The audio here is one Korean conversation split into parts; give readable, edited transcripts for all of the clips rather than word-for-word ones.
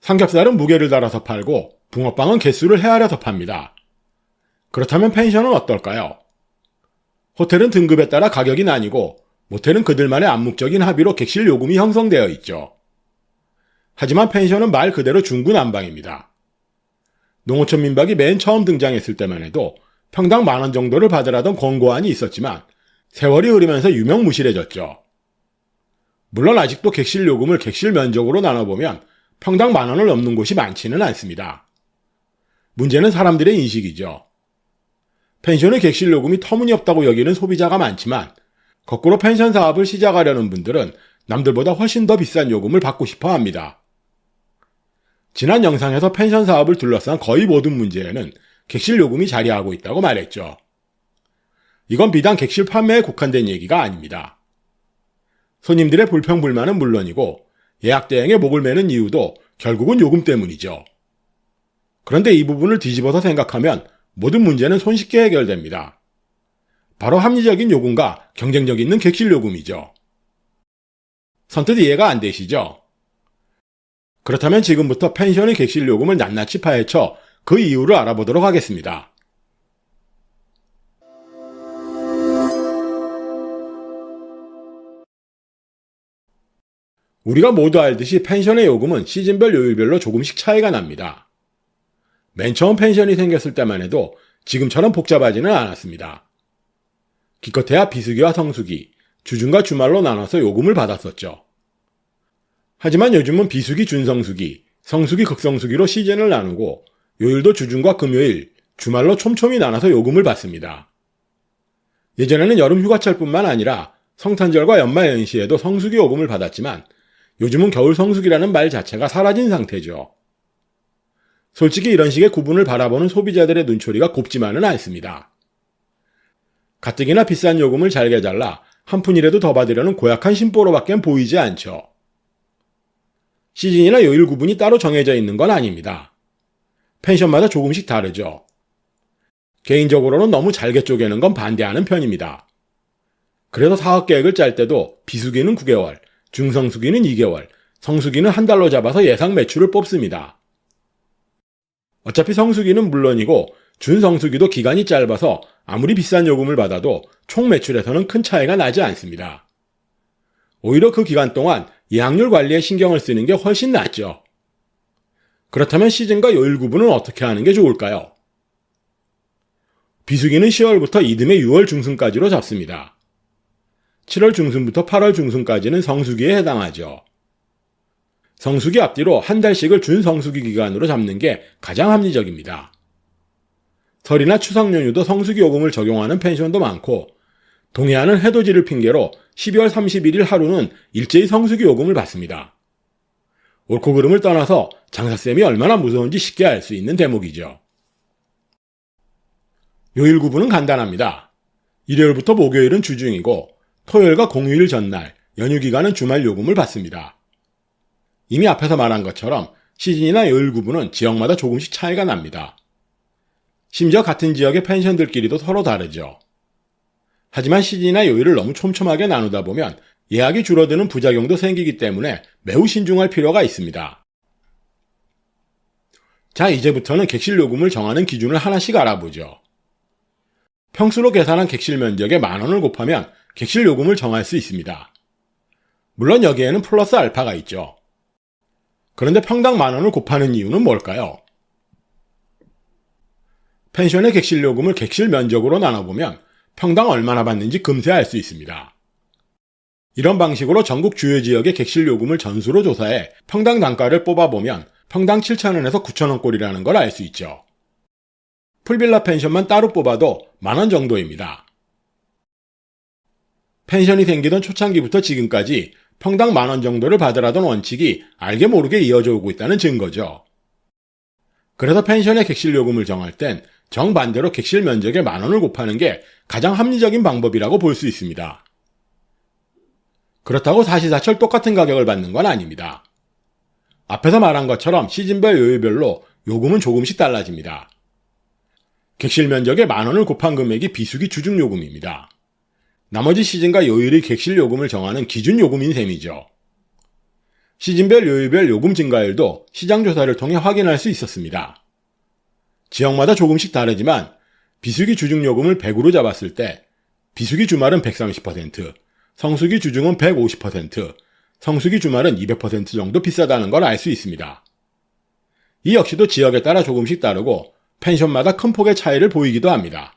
삼겹살은 무게를 달아서 팔고 붕어빵은 개수를 헤아려서 팝니다. 그렇다면 펜션은 어떨까요? 호텔은 등급에 따라 가격이 나뉘고 모텔은 그들만의 암묵적인 합의로 객실 요금이 형성되어 있죠. 하지만 펜션은 말 그대로 중구난방입니다. 농어촌 민박이 맨 처음 등장했을 때만 해도 평당 10,000원 정도를 받으라던 권고안이 있었지만 세월이 흐르면서 유명무실해졌죠. 물론 아직도 객실 요금을 객실 면적으로 나눠보면 평당 10,000원을 넘는 곳이 많지는 않습니다. 문제는 사람들의 인식이죠. 펜션의 객실 요금이 터무니없다고 여기는 소비자가 많지만 거꾸로 펜션 사업을 시작하려는 분들은 남들보다 훨씬 더 비싼 요금을 받고 싶어 합니다. 지난 영상에서 펜션 사업을 둘러싼 거의 모든 문제에는 객실 요금이 자리하고 있다고 말했죠. 이건 비단 객실 판매에 국한된 얘기가 아닙니다. 손님들의 불평불만은 물론이고 예약 대행에 목을 매는 이유도 결국은 요금 때문이죠. 그런데 이 부분을 뒤집어서 생각하면 모든 문제는 손쉽게 해결됩니다. 바로 합리적인 요금과 경쟁력 있는 객실 요금이죠. 선뜻 이해가 안 되시죠? 그렇다면 지금부터 펜션의 객실 요금을 낱낱이 파헤쳐 그 이유를 알아보도록 하겠습니다. 우리가 모두 알듯이 펜션의 요금은 시즌별 요일별로 조금씩 차이가 납니다. 맨 처음 펜션이 생겼을 때만 해도 지금처럼 복잡하지는 않았습니다. 기껏해야 비수기와 성수기, 주중과 주말로 나눠서 요금을 받았었죠. 하지만 요즘은 비수기 준성수기, 성수기 극성수기로 시즌을 나누고 요일도 주중과 금요일, 주말로 촘촘히 나눠서 요금을 받습니다. 예전에는 여름 휴가철뿐만 아니라 성탄절과 연말연시에도 성수기 요금을 받았지만 요즘은 겨울 성수기라는 말 자체가 사라진 상태죠. 솔직히 이런 식의 구분을 바라보는 소비자들의 눈초리가 곱지만은 않습니다. 가뜩이나 비싼 요금을 잘게 잘라 한 푼이라도 더 받으려는 고약한 심보로밖엔 보이지 않죠. 시즌이나 요일 구분이 따로 정해져 있는 건 아닙니다. 펜션마다 조금씩 다르죠. 개인적으로는 너무 잘게 쪼개는 건 반대하는 편입니다. 그래서 사업 계획을 짤 때도 비수기는 9개월, 중성수기는 2개월, 성수기는 한 달로 잡아서 예상 매출을 뽑습니다. 어차피 성수기는 물론이고 준성수기도 기간이 짧아서 아무리 비싼 요금을 받아도 총 매출에서는 큰 차이가 나지 않습니다. 오히려 그 기간 동안 예약률 관리에 신경을 쓰는 게 훨씬 낫죠. 그렇다면 시즌과 요일 구분은 어떻게 하는 게 좋을까요? 비수기는 10월부터 이듬해 6월 중순까지로 잡습니다. 7월 중순부터 8월 중순까지는 성수기에 해당하죠. 성수기 앞뒤로 한 달씩을 준성수기 기간으로 잡는 게 가장 합리적입니다. 설이나 추석 연휴도 성수기 요금을 적용하는 펜션도 많고 동해안은 해돋이를 핑계로 12월 31일 하루는 일제히 성수기 요금을 받습니다. 옳고 그름을 떠나서 장사쌤이 얼마나 무서운지 쉽게 알 수 있는 대목이죠. 요일 구분은 간단합니다. 일요일부터 목요일은 주중이고 토요일과 공휴일 전날, 연휴 기간은 주말 요금을 받습니다. 이미 앞에서 말한 것처럼 시즌이나 요일 구분은 지역마다 조금씩 차이가 납니다. 심지어 같은 지역의 펜션들끼리도 서로 다르죠. 하지만 시즌이나 요일을 너무 촘촘하게 나누다 보면 예약이 줄어드는 부작용도 생기기 때문에 매우 신중할 필요가 있습니다. 자, 이제부터는 객실 요금을 정하는 기준을 하나씩 알아보죠. 평수로 계산한 객실 면적에 10,000원을 곱하면 객실 요금을 정할 수 있습니다. 물론 여기에는 플러스 알파가 있죠. 그런데 평당 10,000원을 곱하는 이유는 뭘까요? 펜션의 객실 요금을 객실 면적으로 나눠보면 평당 얼마나 받는지 금세 알 수 있습니다. 이런 방식으로 전국 주요 지역의 객실 요금을 전수로 조사해 평당 단가를 뽑아보면 평당 7,000원에서 9,000원꼴이라는 걸 알 수 있죠. 풀빌라 펜션만 따로 뽑아도 10,000원 정도입니다. 펜션이 생기던 초창기부터 지금까지 평당 10,000원 정도를 받으라던 원칙이 알게 모르게 이어져 오고 있다는 증거죠. 그래서 펜션의 객실 요금을 정할 땐 정반대로 객실 면적에 10,000원을 곱하는 게 가장 합리적인 방법이라고 볼 수 있습니다. 그렇다고 사시사철 똑같은 가격을 받는 건 아닙니다. 앞에서 말한 것처럼 시즌별 요일별로 요금은 조금씩 달라집니다. 객실 면적에 10,000원을 곱한 금액이 비수기 주중 요금입니다. 나머지 시즌과 요일의 객실 요금을 정하는 기준 요금인 셈이죠. 시즌별 요일별 요금 증가율도 시장조사를 통해 확인할 수 있었습니다. 지역마다 조금씩 다르지만 비수기 주중요금을 100으로 잡았을 때 비수기 주말은 130%, 성수기 주중은 150%, 성수기 주말은 200% 정도 비싸다는 걸 알 수 있습니다. 이 역시도 지역에 따라 조금씩 다르고 펜션마다 큰 폭의 차이를 보이기도 합니다.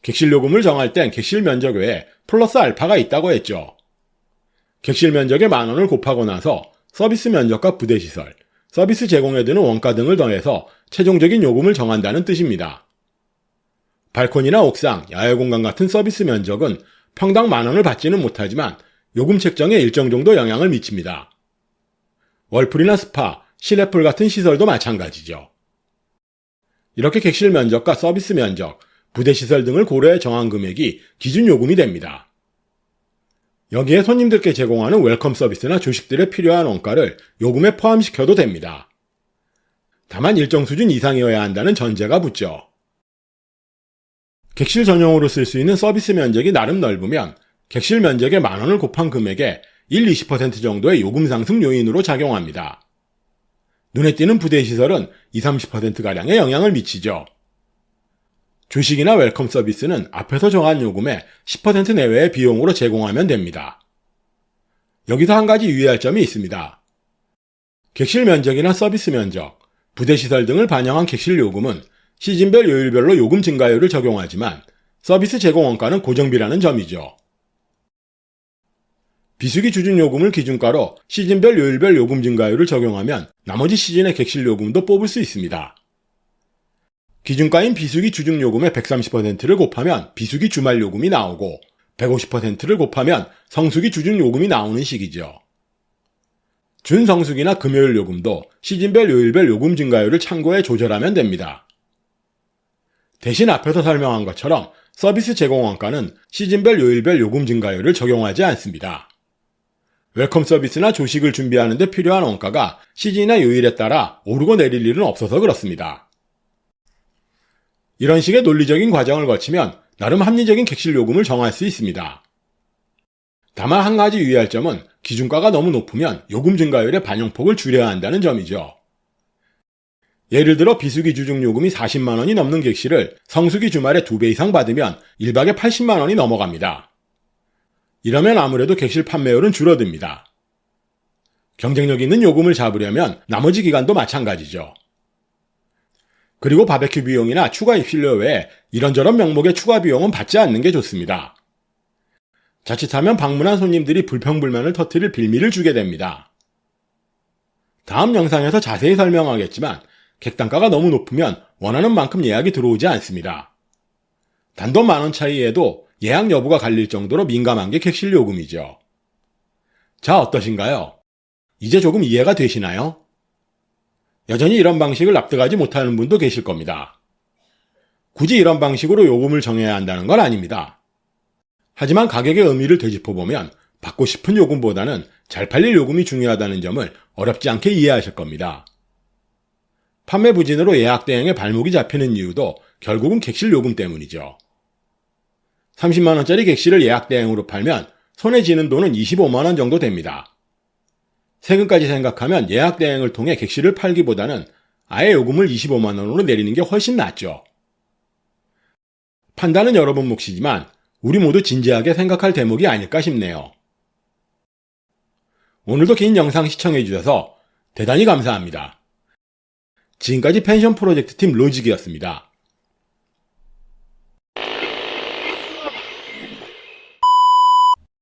객실 요금을 정할 땐 객실 면적 외에 플러스 알파가 있다고 했죠. 객실 면적에 10,000원을 곱하고 나서 서비스 면적과 부대시설, 서비스 제공에 드는 원가 등을 더해서 최종적인 요금을 정한다는 뜻입니다. 발코니나 옥상, 야외공간 같은 서비스 면적은 평당 10,000원을 받지는 못하지만 요금 책정에 일정 정도 영향을 미칩니다. 월풀이나 스파, 실내풀 같은 시설도 마찬가지죠. 이렇게 객실 면적과 서비스 면적, 부대시설 등을 고려해 정한 금액이 기준 요금이 됩니다. 여기에 손님들께 제공하는 웰컴 서비스나 조식들에 필요한 원가를 요금에 포함시켜도 됩니다. 다만 일정 수준 이상이어야 한다는 전제가 붙죠. 객실 전용으로 쓸 수 있는 서비스 면적이 나름 넓으면 객실 면적에 10,000원을 곱한 금액에 1-20% 정도의 요금 상승 요인으로 작용합니다. 눈에 띄는 부대시설은 20-30%가량의 영향을 미치죠. 조식이나 웰컴 서비스는 앞에서 정한 요금의 10% 내외의 비용으로 제공하면 됩니다. 여기서 한 가지 유의할 점이 있습니다. 객실 면적이나 서비스 면적, 부대시설 등을 반영한 객실 요금은 시즌별 요일별로 요금 증가율을 적용하지만 서비스 제공 원가는 고정비라는 점이죠. 비수기 주중 요금을 기준가로 시즌별 요일별 요금 증가율을 적용하면 나머지 시즌의 객실 요금도 뽑을 수 있습니다. 기준가인 비수기 주중 요금의 130%를 곱하면 비수기 주말 요금이 나오고 150%를 곱하면 성수기 주중 요금이 나오는 식이죠. 준성수기나 금요일 요금도 시즌별 요일별 요금 증가율을 참고해 조절하면 됩니다. 대신 앞에서 설명한 것처럼 서비스 제공 원가는 시즌별 요일별 요금 증가율을 적용하지 않습니다. 웰컴 서비스나 조식을 준비하는 데 필요한 원가가 시즌이나 요일에 따라 오르고 내릴 일은 없어서 그렇습니다. 이런 식의 논리적인 과정을 거치면 나름 합리적인 객실 요금을 정할 수 있습니다. 다만 한 가지 유의할 점은 기준가가 너무 높으면 요금 증가율의 반영폭을 줄여야 한다는 점이죠. 예를 들어 비수기 주중 요금이 40만 원이 넘는 객실을 성수기 주말에 2배 이상 받으면 1박에 80만 원이 넘어갑니다. 이러면 아무래도 객실 판매율은 줄어듭니다. 경쟁력 있는 요금을 잡으려면 나머지 기간도 마찬가지죠. 그리고 바베큐 비용이나 추가 입실료 외에 이런저런 명목의 추가 비용은 받지 않는 게 좋습니다. 자칫하면 방문한 손님들이 불평불만을 터뜨릴 빌미를 주게 됩니다. 다음 영상에서 자세히 설명하겠지만 객단가가 너무 높으면 원하는 만큼 예약이 들어오지 않습니다. 단돈 10,000원 차이에도 예약 여부가 갈릴 정도로 민감한 게 객실 요금이죠. 자, 어떠신가요? 이제 조금 이해가 되시나요? 여전히 이런 방식을 납득하지 못하는 분도 계실 겁니다. 굳이 이런 방식으로 요금을 정해야 한다는 건 아닙니다. 하지만 가격의 의미를 되짚어보면 받고 싶은 요금보다는 잘 팔릴 요금이 중요하다는 점을 어렵지 않게 이해하실 겁니다. 판매 부진으로 예약 대행에 발목이 잡히는 이유도 결국은 객실 요금 때문이죠. 30만원짜리 객실을 예약 대행으로 팔면 손에 쥐는 돈은 25만원 정도 됩니다. 세금까지 생각하면 예약 대행을 통해 객실을 팔기보다는 아예 요금을 25만원으로 내리는 게 훨씬 낫죠. 판단은 여러분 몫이지만 우리 모두 진지하게 생각할 대목이 아닐까 싶네요. 오늘도 긴 영상 시청해주셔서 대단히 감사합니다. 지금까지 펜션 프로젝트 팀 로직이었습니다.